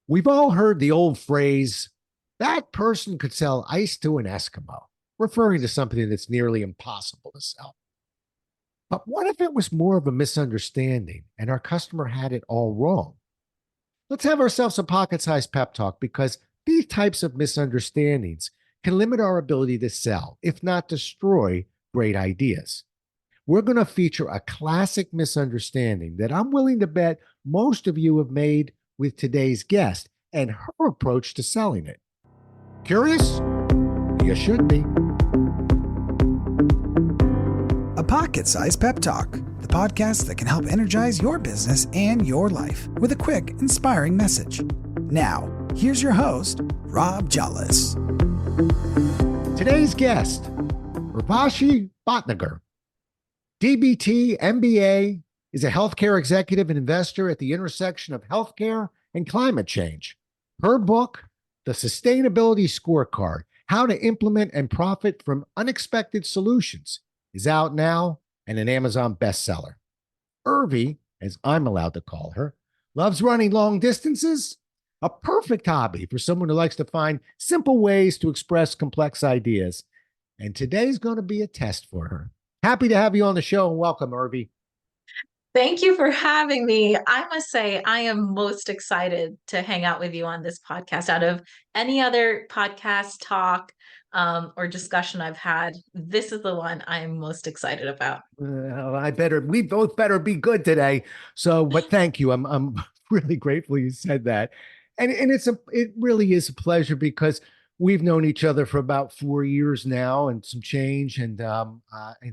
We've all heard the old phrase, that person could sell ice to an Eskimo, referring to something that's nearly impossible to sell. But what if it was more of a misunderstanding and our customer had it all wrong? Let's have ourselves a pocket sized pep talk because these types of misunderstandings can limit our ability to sell, if not destroy great ideas. We're going to feature a classic misunderstanding that I'm willing to bet most of you have made with today's guest and her approach to selling it. Curious? You should be. A Pocket Sized Pep Talk, the podcast that can help energize your business and your life with a quick, inspiring message. Now, here's your host, Rob Jollis. Today's guest, Urvashi Bhatnagar. DBT, MBA, is a healthcare executive and investor at the intersection of healthcare and climate change. Her book, The Sustainability Scorecard, How to Implement and Profit from Unexpected Solutions, is out now and an Amazon bestseller. Urvi, as I'm allowed to call her, loves running long distances, a perfect hobby for someone who likes to find simple ways to express complex ideas. And today's going to be a test for her. Happy to have you on the show and welcome, Urvi. Thank you for having me. I must say, I am most excited to hang out with you on this podcast. Out of any other podcast talk or discussion I've had, this is the one I'm most excited about. We both better be good today. So, but thank you. I'm really grateful you said that. And it really is a pleasure because we've known each other for about 4 years now and some change. And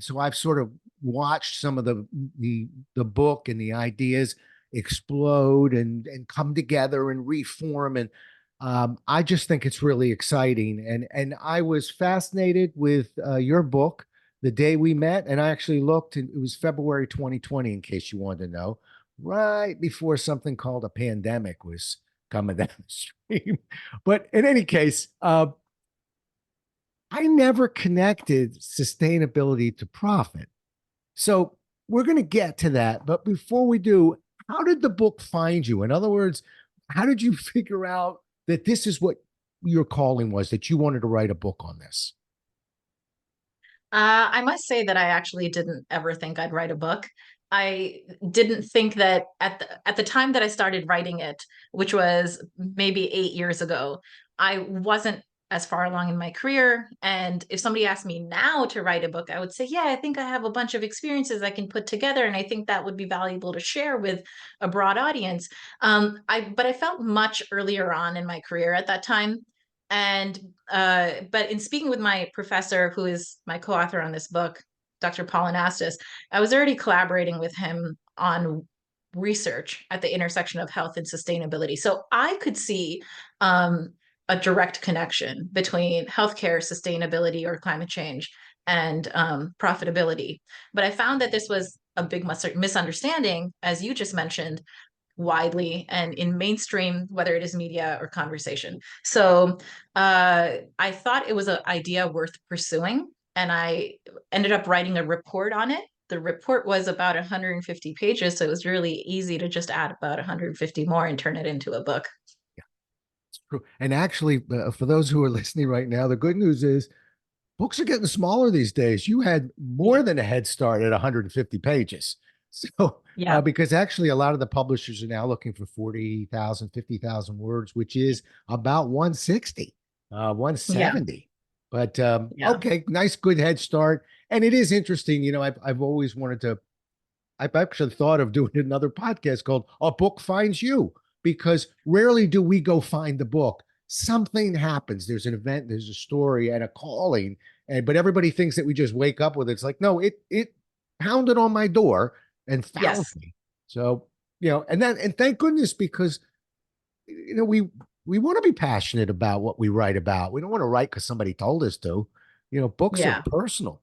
so I've sort of watched some of the book and the ideas explode and come together and reform. And I just think it's really exciting. And I was fascinated with your book the day we met. And I actually looked, and it was February 2020, in case you wanted to know, right before something called a pandemic was coming down the stream. But in any case, I never connected sustainability to profit. So we're going to get to that. But before we do, how did the book find you? In other words, how did you figure out that this is what your calling was, that you wanted to write a book on this? I must say that I actually didn't ever think I'd write a book. I didn't think that at the time that I started writing it, which was maybe 8 years ago, I wasn't as far along in my career. And if somebody asked me now to write a book, I would say, yeah, I think I have a bunch of experiences I can put together. And I think that would be valuable to share with a broad audience. But I felt much earlier on in my career at that time. And but in speaking with my professor, who is my co-author on this book, Dr. Paul Anastas, I was already collaborating with him on research at the intersection of health and sustainability. So I could see a direct connection between healthcare, sustainability, or climate change and profitability. But I found that this was a big misunderstanding, as you just mentioned, widely and in mainstream, whether it is media or conversation. So I thought it was an idea worth pursuing. And I ended up writing a report on it. The report was about 150 pages, so it was really easy to just add about 150 more and turn it into a book. Yeah, it's true. And actually, for those who are listening right now, the good news is books are getting smaller these days. You had more than a head start at 150 pages. So, Yeah. Because actually a lot of the publishers are now looking for 40,000, 50,000 words, which is about 160, 170. Yeah. But okay, nice, good head start. And it is interesting. You know, I've always wanted to, I've actually thought of doing another podcast called A Book Finds You, because rarely do we go find the book. Something happens. There's an event, there's a story and a calling. But everybody thinks that we just wake up with it. It's like, no, it pounded on my door and found me. So, and thank goodness, because, we want to be passionate about what we write about. We don't want to write because somebody told us to. Books are personal.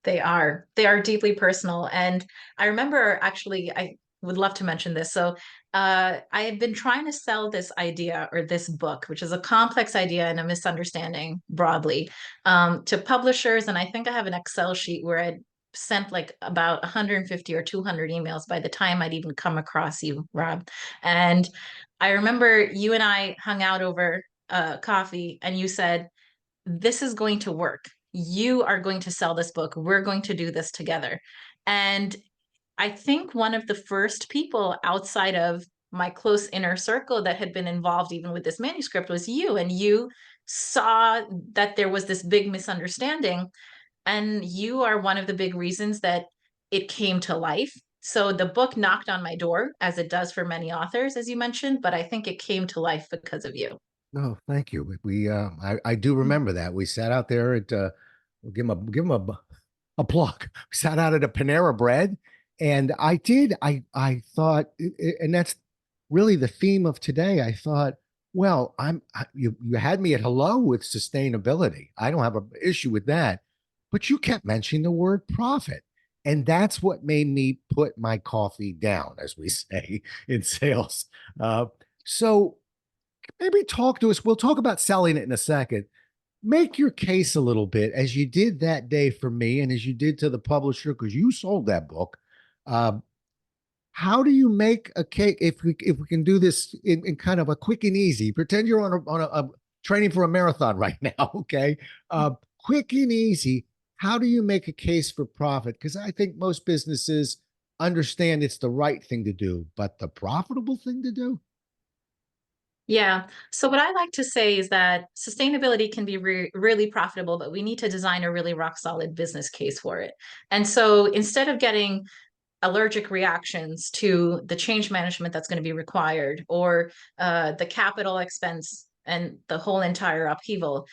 They are deeply personal. And I remember, actually, I would love to mention this. So I have been trying to sell this idea, or this book, which is a complex idea and a misunderstanding broadly, to publishers. And I think I have an Excel sheet where I'd sent like about 150 or 200 emails by the time I'd even come across you, Rob. And I remember you and I hung out over coffee, and you said, this is going to work. You are going to sell this book. We're going to do this together. And I think one of the first people outside of my close inner circle that had been involved even with this manuscript was you. And you saw that there was this big misunderstanding. And you are one of the big reasons that it came to life. So the book knocked on my door, as it does for many authors, as you mentioned, but I think it came to life because of you. No, thank you. I do remember that. We sat out there at, we'll give him a plug. We sat out at a Panera Bread, and I thought, and that's really the theme of today. I thought, well, you had me at hello with sustainability. I don't have an issue with that, but you kept mentioning the word profit. And that's what made me put my coffee down, as we say in sales. So maybe talk to us. We'll talk about selling it in a second. Make your case a little bit, as you did that day for me and as you did to the publisher, because you sold that book. How do you make a case, if we can do this in kind of a quick and easy? Pretend you're on a training for a marathon right now, okay? Quick and easy. How do you make a case for profit? Because I think most businesses understand it's the right thing to do, but the profitable thing to do? Yeah. So what I like to say is that sustainability can be really profitable, but we need to design a really rock solid business case for it. And so instead of getting allergic reactions to the change management that's going to be required, or the capital expense and the whole entire upheaval,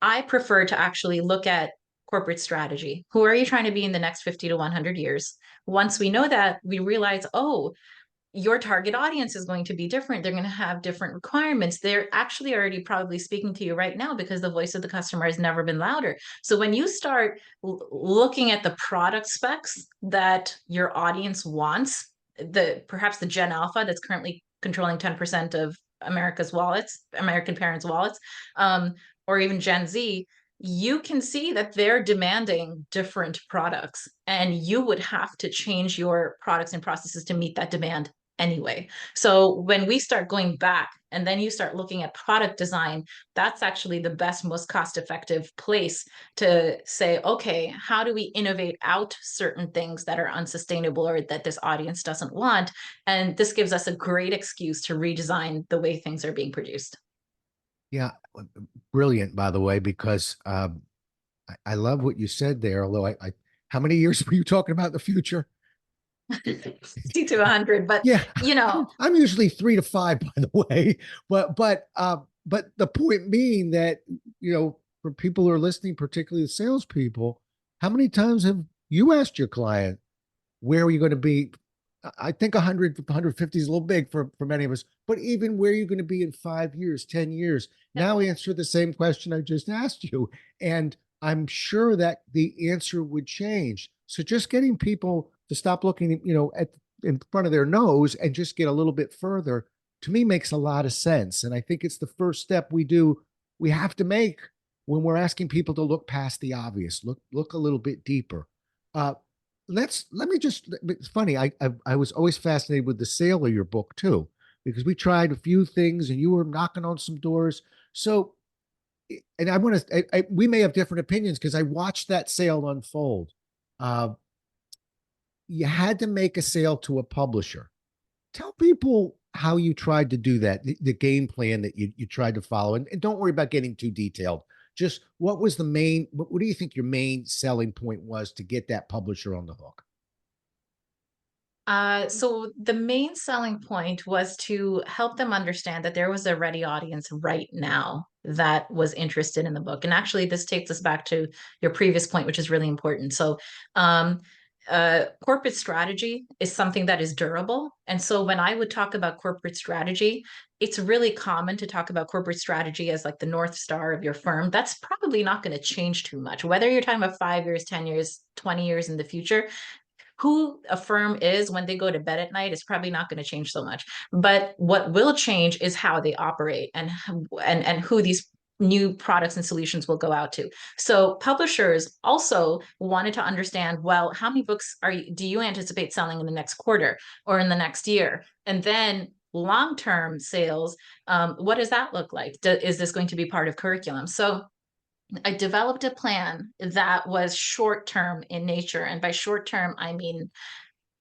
I prefer to actually look at corporate strategy. Who are you trying to be in the next 50 to 100 years? Once we know that, we realize, oh, your target audience is going to be different. They're going to have different requirements. They're actually already probably speaking to you right now because the voice of the customer has never been louder. So when you start looking at the product specs that your audience wants, perhaps the Gen Alpha that's currently controlling 10% of America's wallets, American parents' wallets, or even Gen Z, you can see that they're demanding different products, and you would have to change your products and processes to meet that demand anyway. So when we start going back and then you start looking at product design, that's actually the best, most cost-effective place to say, okay, how do we innovate out certain things that are unsustainable or that this audience doesn't want? And this gives us a great excuse to redesign the way things are being produced. Yeah, brilliant, by the way, because I love what you said there. Although how many years were you talking about in the future? 50 to 100, but Yeah, you know, I'm usually 3 to 5, by the way. But the point being that, for people who are listening, particularly the salespeople, how many times have you asked your client, where are you going to be? I think 100, 150 is a little big for many of us, but even where are you going to be in 5 years, 10 years? Now answer the same question I just asked you. And I'm sure that the answer would change. So just getting people to stop looking, in front of their nose and just get a little bit further, to me, makes a lot of sense. And I think it's the first step we have to make when we're asking people to look past the obvious, look a little bit deeper. Let me just, it's funny. I was always fascinated with the sale of your book too, because we tried a few things and you were knocking on some doors. So, and I want to, we may have different opinions because I watched that sale unfold. You had to make a sale to a publisher. Tell people how you tried to do that, the game plan that you tried to follow. And don't worry about getting too detailed. Just what was what do you think your main selling point was to get that publisher on the hook? So the main selling point was to help them understand that there was a ready audience right now that was interested in the book. And actually, this takes us back to your previous point, which is really important. So, corporate strategy is something that is durable. And so when I would talk about corporate strategy, it's really common to talk about corporate strategy as like the North Star of your firm. That's probably not going to change too much, whether you're talking about 5 years, 10 years, 20 years in the future. Who a firm is when they go to bed at night is probably not going to change so much. But what will change is how they operate and who these new products and solutions will go out to. So publishers also wanted to understand, well, how many books do you anticipate selling in the next quarter or in the next year? And then long-term sales, what does that look like? Is this going to be part of curriculum? So I developed a plan that was short-term in nature. And by short-term, I mean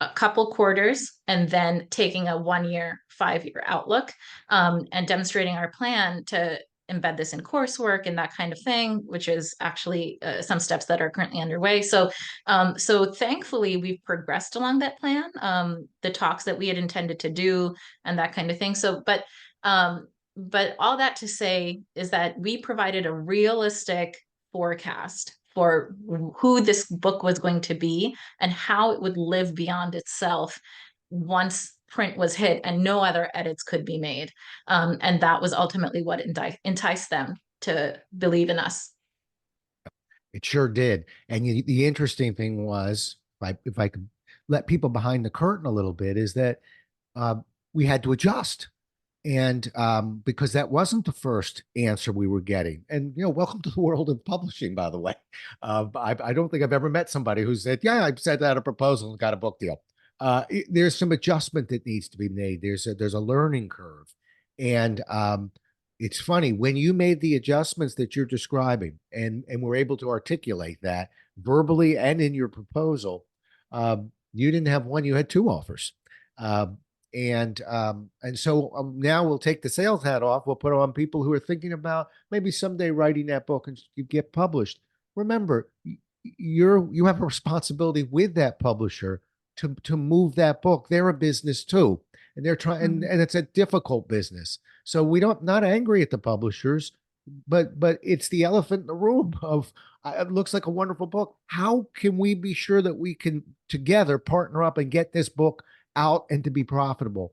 a couple quarters and then taking a 1 year, 5 year outlook, and demonstrating our plan to embed this in coursework and that kind of thing, which is actually some steps that are currently underway. So thankfully we've progressed along that plan, the talks that we had intended to do and that kind of thing. But all that to say is that we provided a realistic forecast for who this book was going to be and how it would live beyond itself once print was hit and no other edits could be made. And that was ultimately what enticed them to believe in us. It sure did. And the interesting thing was, if I could let people behind the curtain a little bit, is that we had to adjust. And because that wasn't the first answer we were getting. And, welcome to the world of publishing, by the way. I don't think I've ever met somebody who said, yeah, I sent out a proposal and got a book deal. There's some adjustment that needs to be made. There's a learning curve. And it's funny, when you made the adjustments that you're describing and were able to articulate that verbally and in your proposal, you didn't have one, you had two offers. And so now we'll take the sales hat off. We'll put on people who are thinking about maybe someday writing that book and you get published. Remember, you have a responsibility with that publisher to move that book. They're a business too, and they're trying, and it's a difficult business. So not angry at the publishers, but it's the elephant in the room of it looks like a wonderful book. How can we be sure that we can together partner up and get this book out and to be profitable?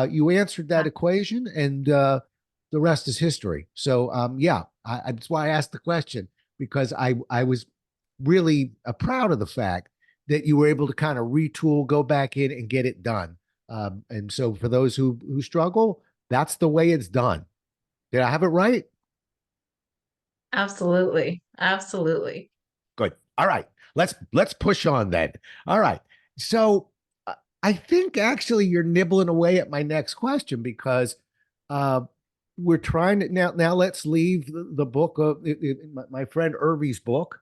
You answered that equation, and the rest is history. So that's why I asked the question, because I was really proud of the fact that you were able to kind of retool, go back in and get it done. And so for those who struggle, that's the way it's done. Did I have it right? Absolutely. Absolutely. Good. All right. Let's push on then. All right. So I think actually you're nibbling away at my next question, because we're trying to now let's leave the book of my friend Irvy's book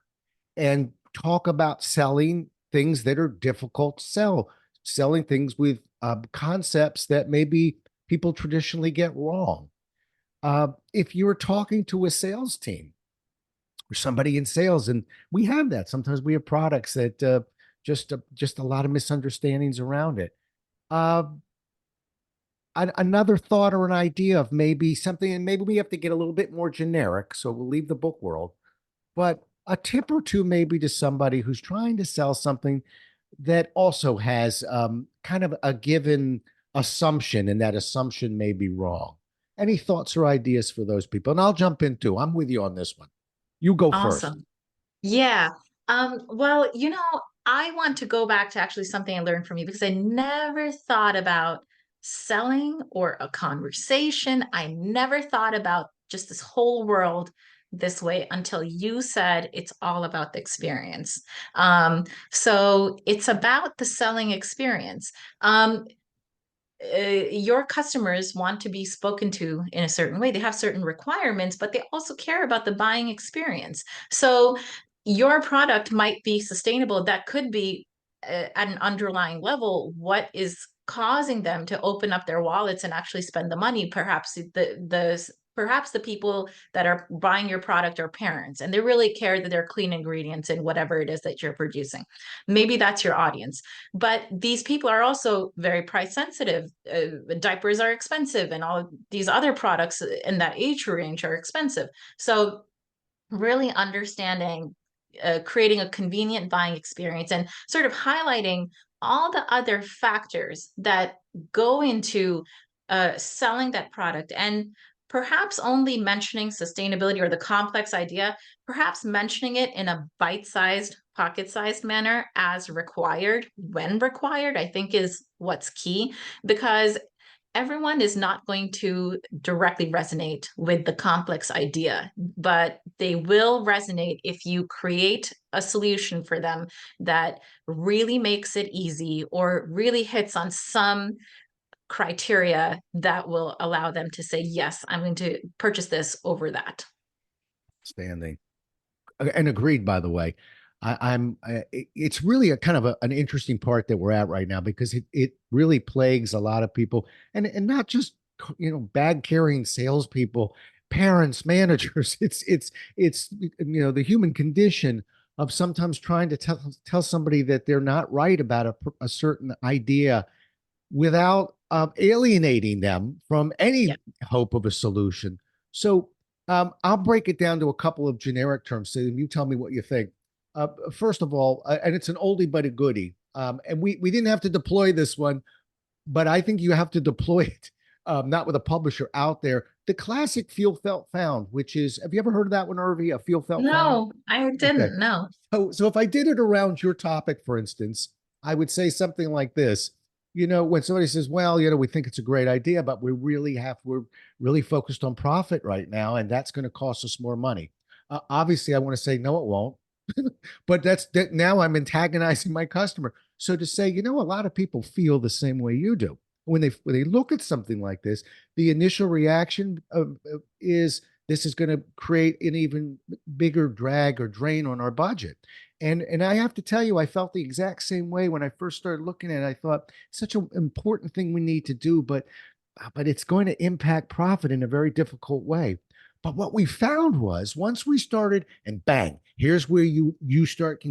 and talk about selling things that are difficult to sell, selling things with concepts that maybe people traditionally get wrong. If you're talking to a sales team or somebody in sales, and we have that, sometimes we have products that just a lot of misunderstandings around it. Another thought or an idea of maybe something, and maybe we have to get a little bit more generic, so we'll leave the book world, but a tip or two maybe to somebody who's trying to sell something that also has kind of a given assumption, and that assumption may be wrong. Any thoughts or ideas for those people? And I'll jump in too. I'm with you on this one. You go first. Awesome. Yeah. Well, I want to go back to actually something I learned from you, because I never thought about selling or a conversation. I never thought about just this whole world this way until you said it's all about the experience. So it's about the selling experience. Your customers want to be spoken to in a certain way. They have certain requirements, but they also care about the buying experience. So your product might be sustainable. That could be at an underlying level what is causing them to open up their wallets and actually spend the money. Perhaps the people that are buying your product are parents, and they really care that they're clean ingredients in whatever it is that you're producing. Maybe that's your audience. But these people are also very price sensitive. Diapers are expensive, and all these other products in that age range are expensive. So really understanding, creating a convenient buying experience and sort of highlighting all the other factors that go into selling that product, and perhaps only mentioning sustainability or the complex idea, perhaps mentioning it in a bite-sized, pocket-sized manner as required, when required, I think is what's key, because everyone is not going to directly resonate with the complex idea, but they will resonate if you create a solution for them that really makes it easy or really hits on some criteria that will allow them to say, yes, I'm going to purchase this over that. Standing. And agreed, by the way. It's really a kind of an interesting part that we're at right now, because it really plagues a lot of people, and not just, bag carrying salespeople, parents, managers. It's the human condition of sometimes trying to tell somebody that they're not right about a certain idea without alienating them from any hope of a solution. So I'll break it down to a couple of generic terms. So you tell me what you think. First of all, and it's an oldie but a goodie, and we didn't have to deploy this one, but I think you have to deploy it, not with a publisher out there. The classic feel, felt, found, which is, have you ever heard of that one, Irvi? A feel, felt, found? No, I didn't. Okay. No. So if I did it around your topic, for instance, I would say something like this. When somebody says, well, we think it's a great idea, but we're really focused on profit right now, and that's going to cost us more money. Obviously, I want to say, no, it won't. But that now I'm antagonizing my customer. So to say, a lot of people feel the same way you do. When they look at something like this, the initial reaction is, this is going to create an even bigger drag or drain on our budget. And I have to tell you, I felt the exact same way when I first started looking at it. I thought, such an important thing we need to do, but it's going to impact profit in a very difficult way. But what we found was, once we started, and bang, here's where you start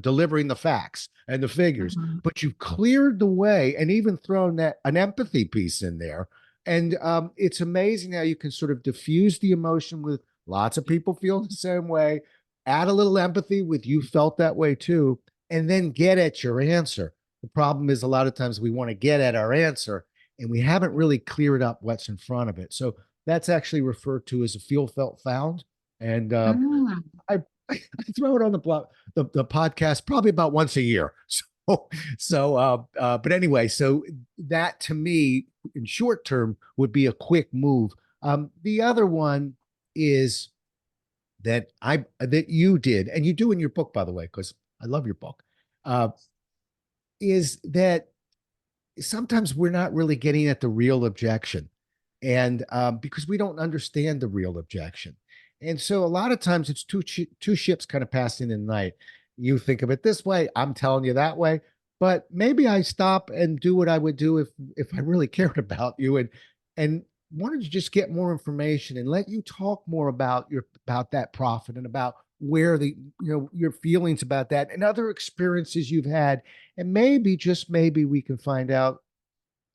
delivering the facts and the figures, but you've cleared the way and even thrown an empathy piece in there. And it's amazing how you can sort of diffuse the emotion with lots of people feel the same way, add a little empathy with, you felt that way too, and then get at your answer. The problem is, a lot of times we want to get at our answer and we haven't really cleared up what's in front of it. So that's actually referred to as a feel, felt, found. And I throw it on the podcast probably about once a year. But anyway, so that to me, in short term, would be a quick move. The other one is that you did, and you do in your book, by the way, because I love your book, is that sometimes we're not really getting at the real objection, and because we don't understand the real objection. And so a lot of times it's two ships kind of passing in the night. You think of it this way, I'm telling you that way, but maybe I stop and do what I would do if I really cared about you and wanted to just get more information and let you talk more about that profit, and about where your feelings about that and other experiences you've had. And maybe, just maybe, we can find out,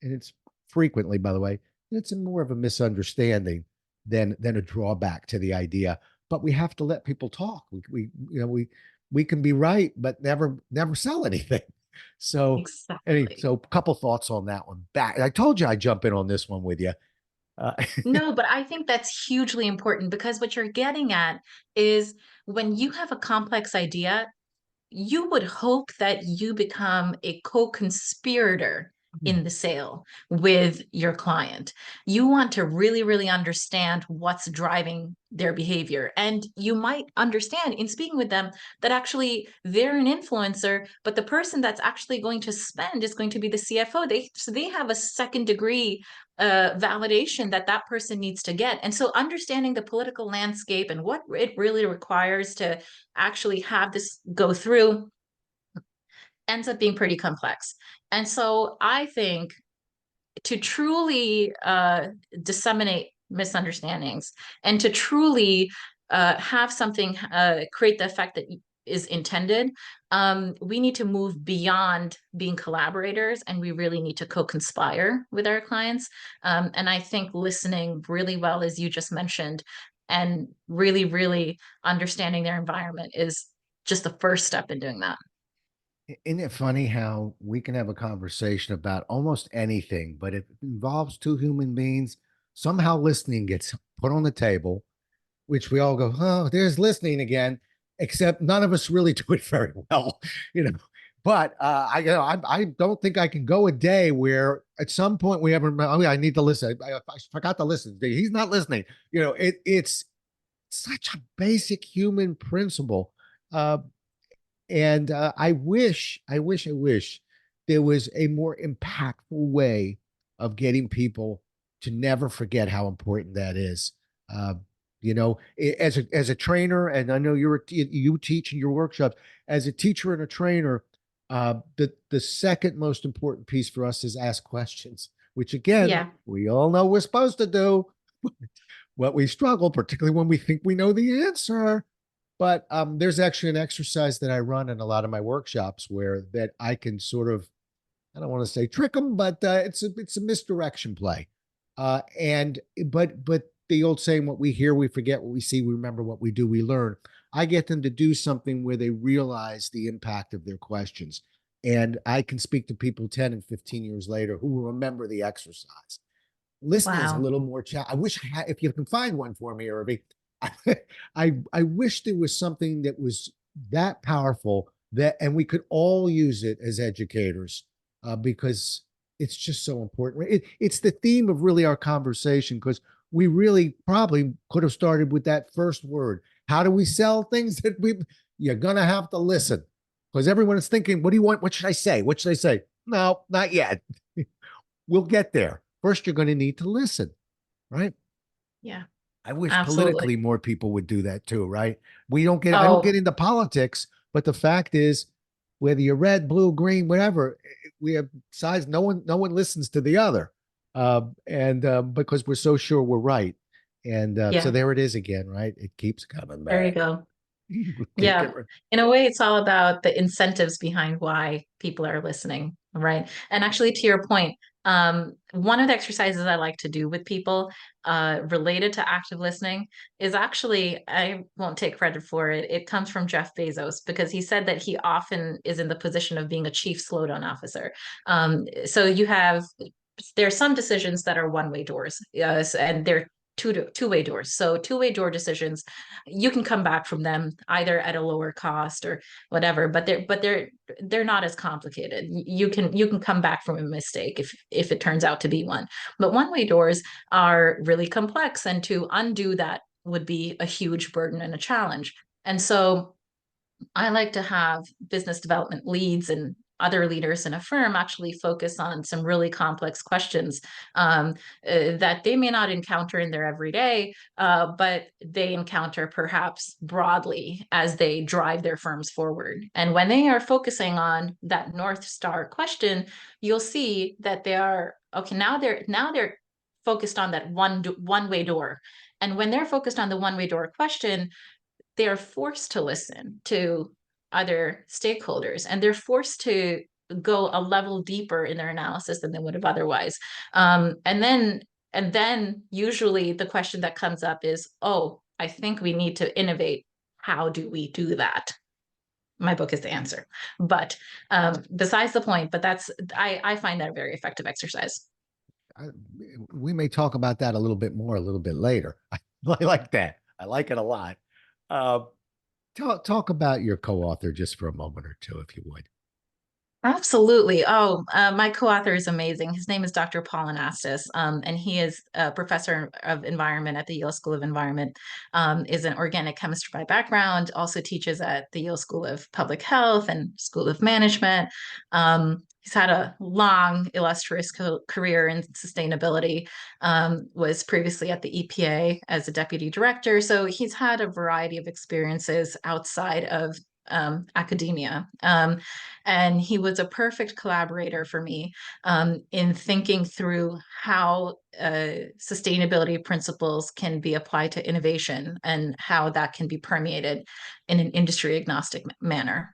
and it's frequently, by the way, it's more of a misunderstanding than a drawback to the idea. But we have to let people talk. We can be right, but never sell anything. So exactly. So a couple thoughts on that one. I told you I'd jump in on this one with you. No, but I think that's hugely important, because what you're getting at is, when you have a complex idea, you would hope that you become a co-conspirator in the sale with your client. You want to really, really understand what's driving their behavior. And you might understand, in speaking with them, that actually they're an influencer, but the person that's actually going to spend is going to be the CFO. So they have a second degree validation that person needs to get. And so understanding the political landscape and what it really requires to actually have this go through ends up being pretty complex. And so I think, to truly disseminate misunderstandings, and to truly have something create the effect that is intended, we need to move beyond being collaborators, and we really need to co-conspire with our clients. And I think listening really well, as you just mentioned, and really, really understanding their environment is just the first step in doing that. Isn't it funny how we can have a conversation about almost anything, but if it involves two human beings, somehow listening gets put on the table, which we all go, oh, there's listening again, except none of us really do it very well, you know. But I don't think I can go a day where at some point we ever, oh, yeah, I need to listen. I forgot to listen. He's not listening. It's such a basic human principle. And I wish there was a more impactful way of getting people to never forget how important that is. Uh, as a trainer, and I know you teach in your workshops, as a teacher and a trainer, the second most important piece for us is ask questions, which again, Yeah. we all know we're supposed to do. What we struggle, particularly when we think we know the answer. But there's actually an exercise that I run in a lot of my workshops where that I can sort of, I don't want to say trick them, but it's a misdirection play. But the old saying, what we hear, we forget; what we see, we remember; what we do, we learn. I get them to do something where they realize the impact of their questions, and I can speak to people 10 and 15 years later who will remember the exercise. Listening is a Wow. little more I wish if you can find one for me, Irving. I wish there was something that was that powerful and we could all use it as educators, because it's just so important. It's the theme of really our conversation, because we really probably could have started with that first word. How do we sell things that you're gonna have to listen, because everyone is thinking, what do you want? What should I say? What should I say? No, not yet. We'll get there. First, you're going to need to listen, right? Yeah, I wish absolutely. politically more people would do that too, right? I don't get Oh, into politics, but the fact is, whether you're red, blue, green, whatever, we have sides. No one listens to the other, and because we're so sure we're right, and so yeah, there it is again, right? It keeps coming there you back. go. Can't Yeah. get rid. In a way, it's all about the incentives behind why people are listening, right? And actually, to your point, one of the exercises I like to do with people related to active listening is actually, I won't take credit for it. It comes from Jeff Bezos because he said that he often is in the position of being a chief slowdown officer. So there's some decisions that are one-way doors, and they're two-way doors. So two-way door decisions, you can come back from them either at a lower cost or whatever, but they're not as complicated. You can come back from a mistake if it turns out to be one. But one-way doors are really complex, and to undo that would be a huge burden and a challenge. And so I like to have business development leads and other leaders in a firm actually focus on some really complex questions that they may not encounter in their everyday, but they encounter perhaps broadly as they drive their firms forward. And when they are focusing on that North Star question, you'll see that they are okay. Now they're focused on that one way door. And when they're focused on the one way door question, they are forced to listen to other stakeholders, and they're forced to go a level deeper in their analysis than they would have otherwise. And then usually the question that comes up is, oh, I think we need to innovate. How do we do that? My book is the answer. But besides the point, but I find that a very effective exercise. I, we may talk about that a little bit more a little bit later. I like that. I like it a lot. Uh, talk about your co-author just for a moment or two, if you would. Absolutely. Oh, my co-author is amazing. His name is Dr. Paul Anastas, and he is a professor of environment at the Yale School of Environment, is an organic chemist by background, also teaches at the Yale School of Public Health and School of Management. He's had a long, illustrious career in sustainability, was previously at the EPA as a deputy director. So he's had a variety of experiences outside of academia. And he was a perfect collaborator for me in thinking through how sustainability principles can be applied to innovation and how that can be permeated in an industry agnostic manner.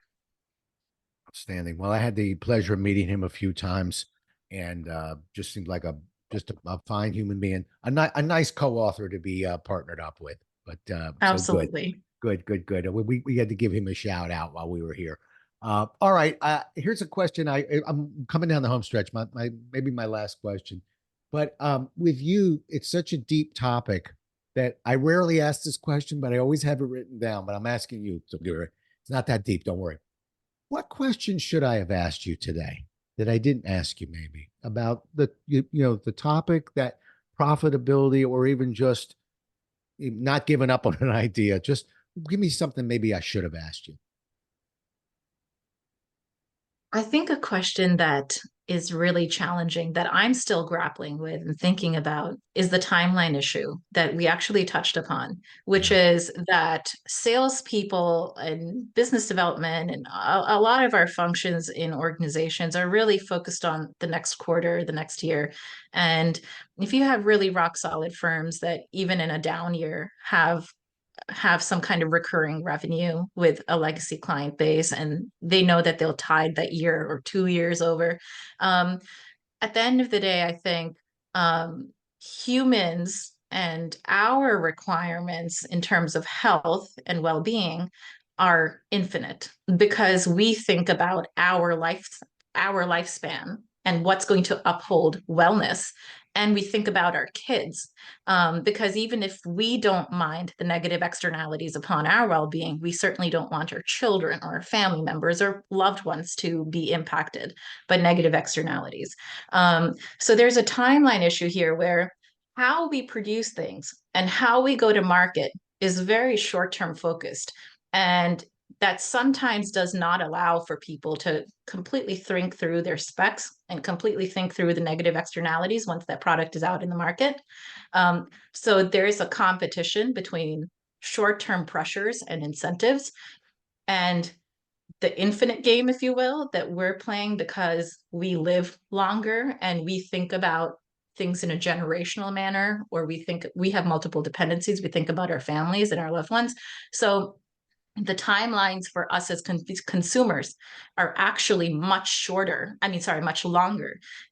Outstanding. Well, I had the pleasure of meeting him a few times, and just seemed like a fine human being, a nice co-author to be partnered up with. But so good, Absolutely. good, good, good. We had to give him a shout out while we were here. All right. Here's a question. I'm coming down the home stretch. My maybe my last question, but with you, it's such a deep topic that I rarely ask this question, but I always have it written down. But I'm asking you, so it's not that deep. Don't worry. What question should I have asked you today that I didn't ask you, maybe about the topic, that profitability, or even just not giving up on an idea? Just give me something maybe I should have asked you. I think a question that is really challenging that I'm still grappling with and thinking about is the timeline issue that we actually touched upon, which is that salespeople and business development and a lot of our functions in organizations are really focused on the next quarter, the next year. And if you have really rock solid firms that even in a down year have some kind of recurring revenue with a legacy client base, and they know that they'll tide that year or 2 years over. At the end of the day, I think humans and our requirements in terms of health and well-being are infinite because we think about our lifespan and what's going to uphold wellness. And we think about our kids, because even if we don't mind the negative externalities upon our well-being, we certainly don't want our children or our family members or loved ones to be impacted by negative externalities. So there's a timeline issue here where how we produce things and how we go to market is very short-term focused. And that sometimes does not allow for people to completely think through their specs and completely think through the negative externalities once that product is out in the market. So there is a competition between short-term pressures and incentives and the infinite game, if you will, that we're playing because we live longer and we think about things in a generational manner, or we think we have multiple dependencies. We think about our families and our loved ones. So the timelines for us as consumers are actually much longer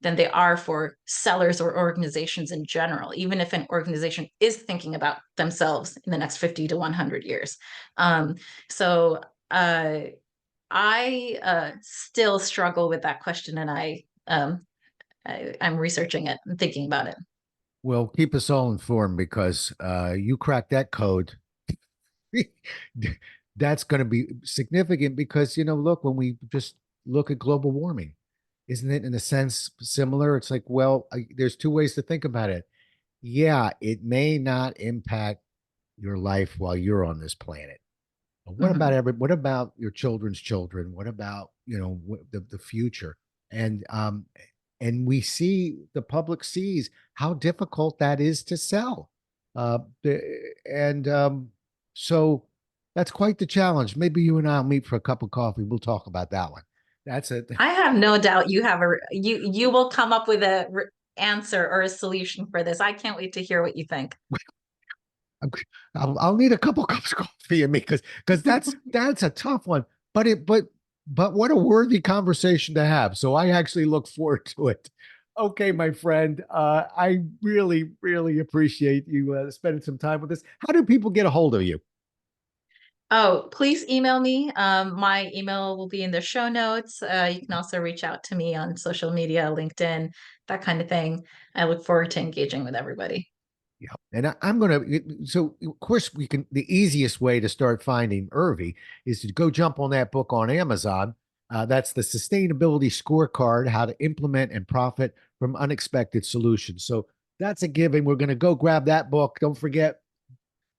than they are for sellers or organizations in general, even if an organization is thinking about themselves in the next 50 to 100 years. So I still struggle with that question, and I'm researching it and thinking about it. Well, keep us all informed because you cracked that code. That's going to be significant because, look, when we just look at global warming, isn't it in a sense similar? It's like, well, there's two ways to think about it. Yeah, it may not impact your life while you're on this planet. But what what about your children's children? What about, the future? And we see, the public sees how difficult that is to sell. So that's quite the challenge. Maybe you and I'll meet for a cup of coffee. We'll talk about that one. That's it. I have no doubt you will come up with a answer or a solution for this. I can't wait to hear what you think. I'll need a couple cups of coffee in me because that's a tough one. But what a worthy conversation to have. So I actually look forward to it. Okay, my friend. I really, really appreciate you spending some time with us. How do people get a hold of you? Oh, please email me. My email will be in the show notes. You can also reach out to me on social media, LinkedIn, that kind of thing. I look forward to engaging with everybody. Yeah. And I'm going to, so of course the easiest way to start finding Irvi is to go jump on that book on Amazon. That's the Sustainability Scorecard, How to Implement and Profit from Unexpected Solutions. So that's a given. We're going to go grab that book. Don't forget,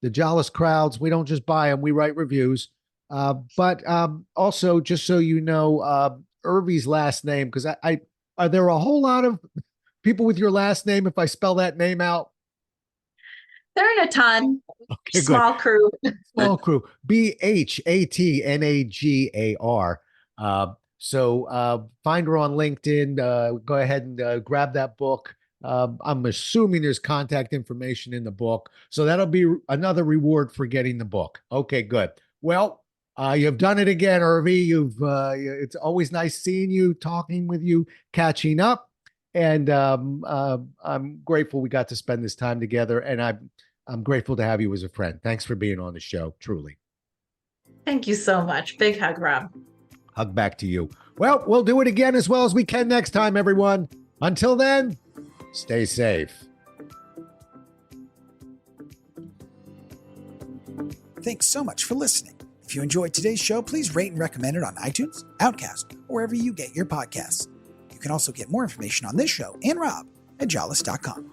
the Jollis Crowds, we don't just buy them, we write reviews. But also, just so you know, Irvi's last name, because are there a whole lot of people with your last name if I spell that name out? There are a ton. Okay, small crew. Small crew. Bhatnagar. So find her on LinkedIn. Go ahead and grab that book. I'm assuming there's contact information in the book. So that'll be another reward for getting the book. Okay, good. Well, you've done it again, Irvi. It's always nice seeing you, talking with you, catching up. And I'm grateful we got to spend this time together. And I'm grateful to have you as a friend. Thanks for being on the show, truly. Thank you so much. Big hug, Rob. Hug back to you. Well, we'll do it again as well as we can next time, everyone. Until then, stay safe. Thanks so much for listening. If you enjoyed today's show, please rate and recommend it on iTunes, Outcast, or wherever you get your podcasts. You can also get more information on this show and Rob at jollis.com.